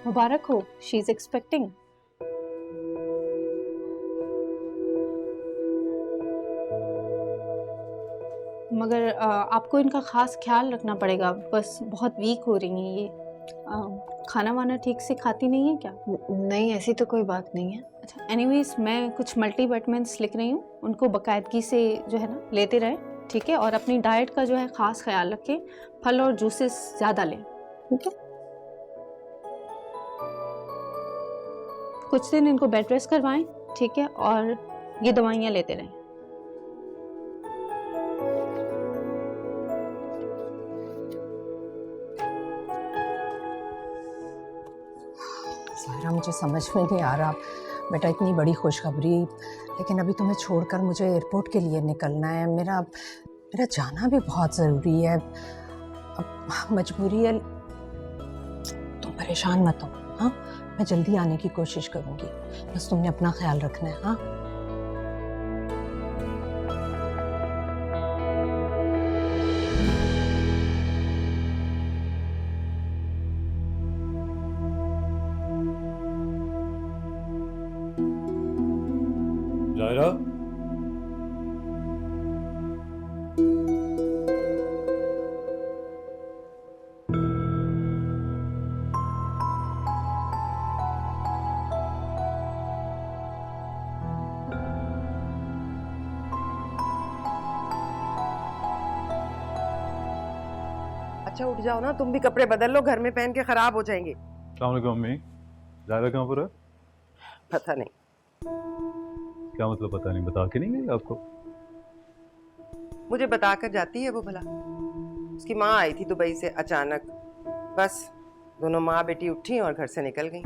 मुबारक हो, she is expecting. मगर आपको इनका खास ख्याल रखना पड़ेगा, बस बहुत वीक हो रही हैं ये। खाना वाना ठीक से खाती नहीं है क्या? नहीं, ऐसी तो कोई बात नहीं है। अच्छा, एनीवेज मैं कुछ मल्टीविटामिन्स लिख रही हूँ, उनको बाकायदगी से जो है ना लेते रहें, ठीक है? और अपनी डाइट का जो है खास ख्याल रखें, फल और जूसेस ज़्यादा लें, ठीक है? कुछ दिन इनको बेड रेस्ट करवाएं, ठीक है? और ये दवाइयाँ लेते रहें। सायरा, मुझे समझ में नहीं आ रहा बेटा, इतनी बड़ी खुशखबरी, लेकिन अभी तुम्हें छोड़कर मुझे एयरपोर्ट के लिए निकलना है। मेरा जाना भी बहुत ज़रूरी है, अब मजबूरी है। तुम परेशान मत हो, हाँ? मैं जल्दी आने की कोशिश करूँगी, बस तुमने अपना ख्याल रखना है, हाँ? जायरा, अच्छा उठ जाओ ना, तुम भी कपड़े बदल लो, घर में पहन के खराब हो जाएंगे। अस्सलाम वालेकुम अम्मी। जायरा कहाँ पर है? पता नहीं। क्या मतलब पता नहीं, बता के नहीं गई आपको? मुझे बताकर जाती है वो भला। उसकी माँ आई थी दुबई से अचानक, बस दोनों माँ बेटी उठी और घर से निकल गई।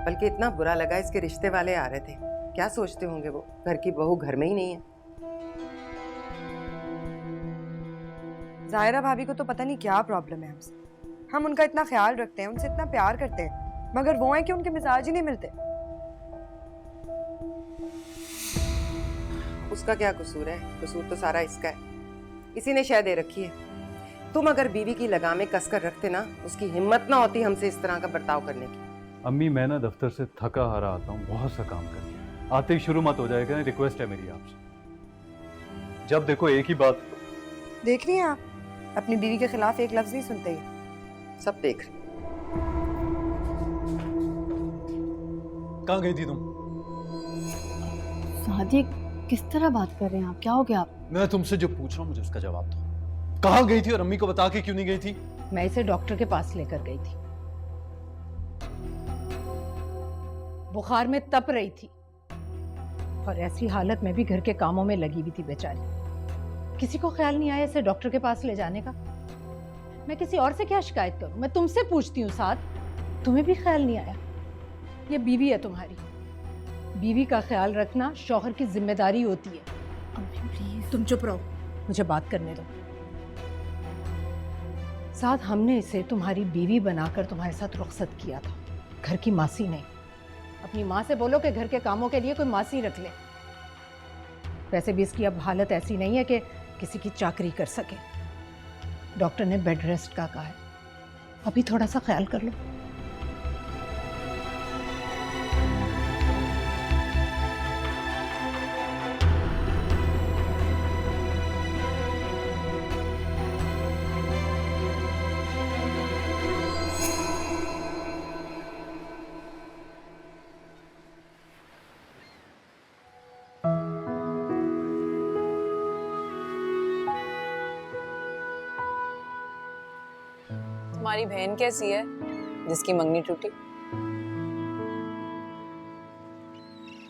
बल्कि इतना बुरा लगा, इसके रिश्ते वाले आ रहे थे, क्या सोचते होंगे वो, घर की बहू घर में ही नहीं है। जायरा भाभी को तो पता नहीं क्या प्रॉब्लम है हमसे। हम उनका इतना ख्याल रखते हैं, उनसे इतना प्यार करते हैं, मगर वो है कि उनके मिजाज ही नहीं मिलते। उसका क्या कसूर है? कसूर तो सारा इसका है, इसी ने शय दे रखी है। तुम अगर बीवी की लगामें कसकर रखते ना, उसकी हिम्मत ना होती हमसे इस तरह का बर्ताव करने की। अम्मी मैं ना दफ्तर से थका हारा आता हूँ, बहुत सा काम करके, आते ही शुरू मत हो जाएगा। रिक्वेस्ट है मेरी आपसे, जब देखो एक ही बात। देख रही हैं आप, अपनी बीवी के खिलाफ एक लफ्ज नहीं सुनते ही। सब देख रहे। कहाँ गई थी तुम? सादिक, किस तरह बात कर रहे हैं आप? क्या हो गया आप? मैं तुमसे जो पूछ रहा हूँ मुझे उसका जवाब दो। कहाँ गई थी और अम्मी को बता के क्यों नहीं गई थी? मैं इसे डॉक्टर के पास लेकर गई थी, बुखार में तप रही थी और ऐसी हालत में भी घर के कामों में लगी हुई थी बेचारी। किसी को ख्याल नहीं आया इसे डॉक्टर के पास ले जाने का। मैं किसी और से क्या शिकायत करूं? मैं तुमसे पूछती हूँ साथ, तुम्हें भी ख्याल नहीं आया? ये बीवी है तुम्हारी, बीवी का ख्याल रखना शौहर की जिम्मेदारी होती है। अम्मी प्लीज। तुम चुप रहो, मुझे बात करने दो। साथ हमने इसे तुम्हारी बीवी बनाकर तुम्हारे साथ रुखसत किया था, घर की मासी नहीं। अपनी माँ से बोलो कि घर के कामों के लिए कोई मासी रख ले। वैसे भी इसकी अब हालत ऐसी नहीं है कि किसी की चाकरी कर सके। डॉक्टर ने बेड रेस्ट का कहा है, अभी थोड़ा सा ख्याल कर लो। तुम्हारी बहन कैसी है जिसकी मंगनी टूटी?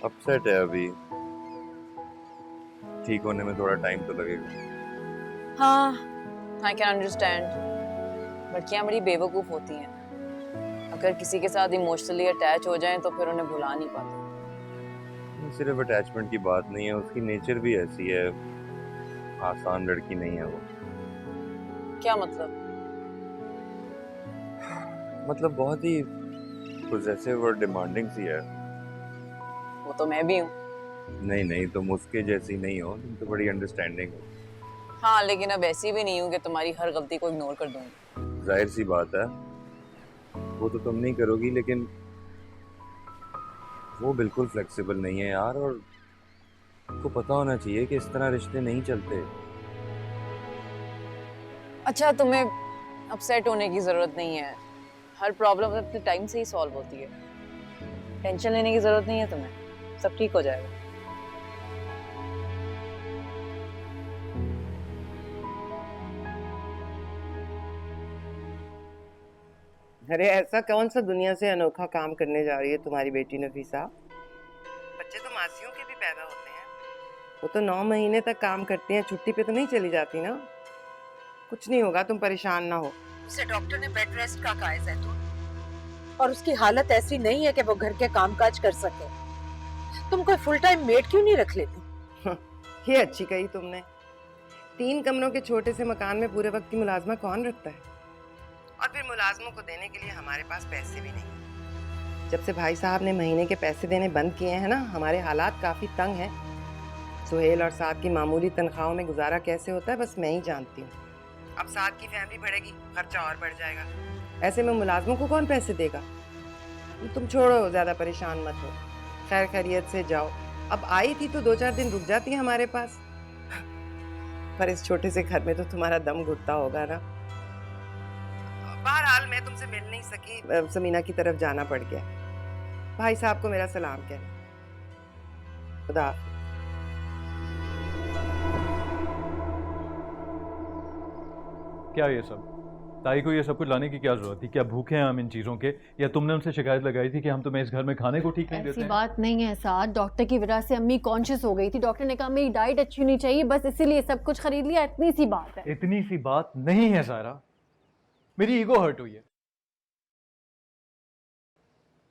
अपसेट है, अभी ठीक होने में थोड़ा टाइम तो लगेगा। हाँ, आई कैन अंडरस्टैंड। लड़कियां बड़ी बेवकूफ होती हैं, अगर किसी के साथ इमोशनली अटैच हो जाएं तो फिर उन्हें भुला नहीं पाते। सिर्फ अटैचमेंट की बात नहीं है, उसकी नेचर भी ऐसी है, आसान लड़की नहीं है वो। क्या मतलब? मतलब बहुत ही पोजेसिव और डिमांडिंग सी है। वो तो मैं भी हूँ। नहीं नहीं, तुम उसके जैसी नहीं हो, तुम तो बड़ी अंडरस्टैंडिंग हो। हाँ, लेकिन अब ऐसी भी नहीं हूँ कि तुम्हारी हर गलती को इग्नोर कर दूंगी। जाहिर सी बात है, वो तो तुम नहीं करोगी, लेकिन वो बिल्कुल फ्लेक्सिबल नहीं है यार, और आपको पता होना चाहिए कि इस तरह रिश्ते नहीं चलते। अच्छा, तुम्हें अपसेट होने की जरूरत नहीं है। हर प्रॉब्लम अपने टाइम से ही सॉल्व होती है। टेंशन लेने की जरूरत नहीं है तुम्हें, सब ठीक हो जाएगा। अरे ऐसा कौन सा दुनिया से अनोखा काम करने जा रही है तुम्हारी बेटी नफीसा? बच्चे तो मासियों के भी पैदा होते हैं, वो तो 9 महीने तक काम करती हैं, छुट्टी पे तो नहीं चली जाती ना। कुछ नहीं होगा, तुम परेशान ना हो। उसे डॉक्टर ने बेड रेस्ट का कहा है जैतून, और उसकी हालत ऐसी नहीं है कि वो घर के कामकाज कर सके। तुम कोई फुल टाइम मेड क्यों नहीं रख लेती? ये अच्छी कही तुमने। 3 कमरों के छोटे से मकान में पूरे वक्त की मुलाजमा कौन रखता है? और फिर मुलाजमों को देने के लिए हमारे पास पैसे भी नहीं। जब से भाई साहब ने महीने के पैसे देने बंद किए हैं ना, हमारे हालात काफी तंग हैं। सुहेल और साद की मामूली तनख्वाहों में गुजारा कैसे होता है बस मैं ही जानती हूँ। अब साद की फैमिली बढ़ेगी, खर्चा और बढ़ जाएगा। ऐसे में मुलाजमों को कौन पैसे देगा? तुम छोड़ो, ज्यादा परेशान मत हो, खैर खैरियत से जाओ। अब आई थी तो 2-4 दिन रुक जाती हमारे पास, पर इस छोटे से घर में तो तुम्हारा दम घुटता होगा ना। बहरहाल मैं तुमसे मिल नहीं सकी, समीना की तरफ जाना पड़ गया। भाई साहब को मेरा सलाम कहना। खुदा। क्या ये सब? ताई को ये सब कुछ लाने की क्या जरूरत थी? क्या भूखे हैं हम इन चीजों के, या तुमने उनसे शिकायत लगाई थी कि हम तुम्हें इस घर में खाने को ठीक नहीं देते ऐसी हैं? बात नहीं है साथ, डॉक्टर की वजह से अम्मी कॉन्शियस हो गई थी। डॉक्टर ने कहा मेरी डाइट अच्छी होनी चाहिए, बस इसीलिए सब कुछ खरीद लिया। इतनी सी बात है। इतनी सी बात नहीं है सारा, मेरी ईगो हर्ट हुई है।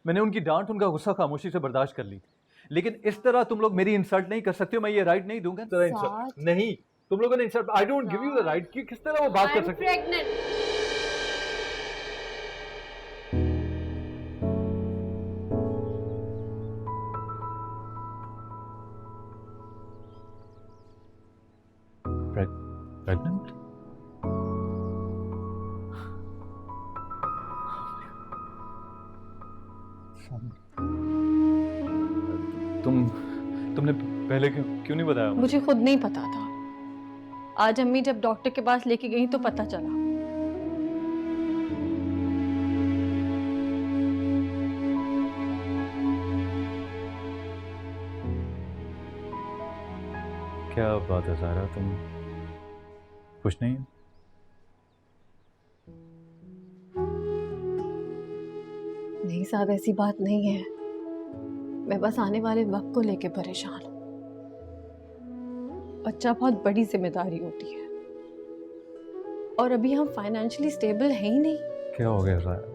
मैंने उनकी डांट, उनका गुस्सा खामोशी से बर्दाश्त कर ली, लेकिन इस तरह तुम लोग मेरी इंसल्ट नहीं कर सकते हो। मैं ये राइट नहीं दूंगा। तरह इंसल्ट नहीं, तुम लोगों ने insult, I don't give you the right कि किस तरह वो बात कर सकते हो। प्रेग्नेंट? तुमने पहले क्यों नहीं बताया? मुझे खुद नहीं पता था। आज अम्मी जब डॉक्टर के पास लेके गई तो पता चला। क्या बात है सारा, तुम खुश नहीं हो? नहीं साथ, ऐसी बात नहीं है। मैं बस आने वाले वक्त को लेके परेशान हूँ। बच्चा बहुत बड़ी जिम्मेदारी होती है, और अभी हम फाइनेंशियली स्टेबल हैं ही नहीं। क्या हो गया सारा,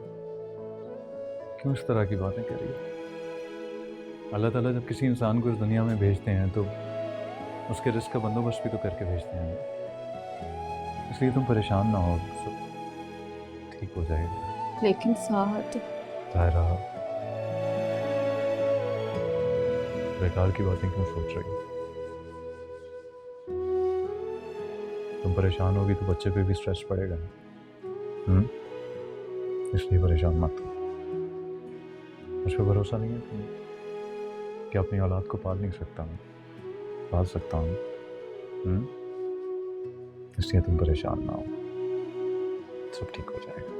क्यों इस तरह की बातें कर रही हो? अल्लाह ताला जब किसी इंसान को इस दुनिया में भेजते हैं तो उसके रिस्क का बंदोबस्त भी तो करके भेजते हैं, इसलिए तुम परेशान ना हो, सब ठीक हो जाएगा। लेकिन साथ सारा, बेकार की बातें क्यों सोच रही हो? तुम परेशान होगी तो बच्चे पे भी स्ट्रेस पड़ेगा। इसलिए परेशान मत हो। मुझ पर भरोसा नहीं है तुम कि अपनी औलाद को पाल नहीं सकता मैं, पाल सकता हूँ। इसलिए तुम परेशान ना हो, सब ठीक हो जाएगा।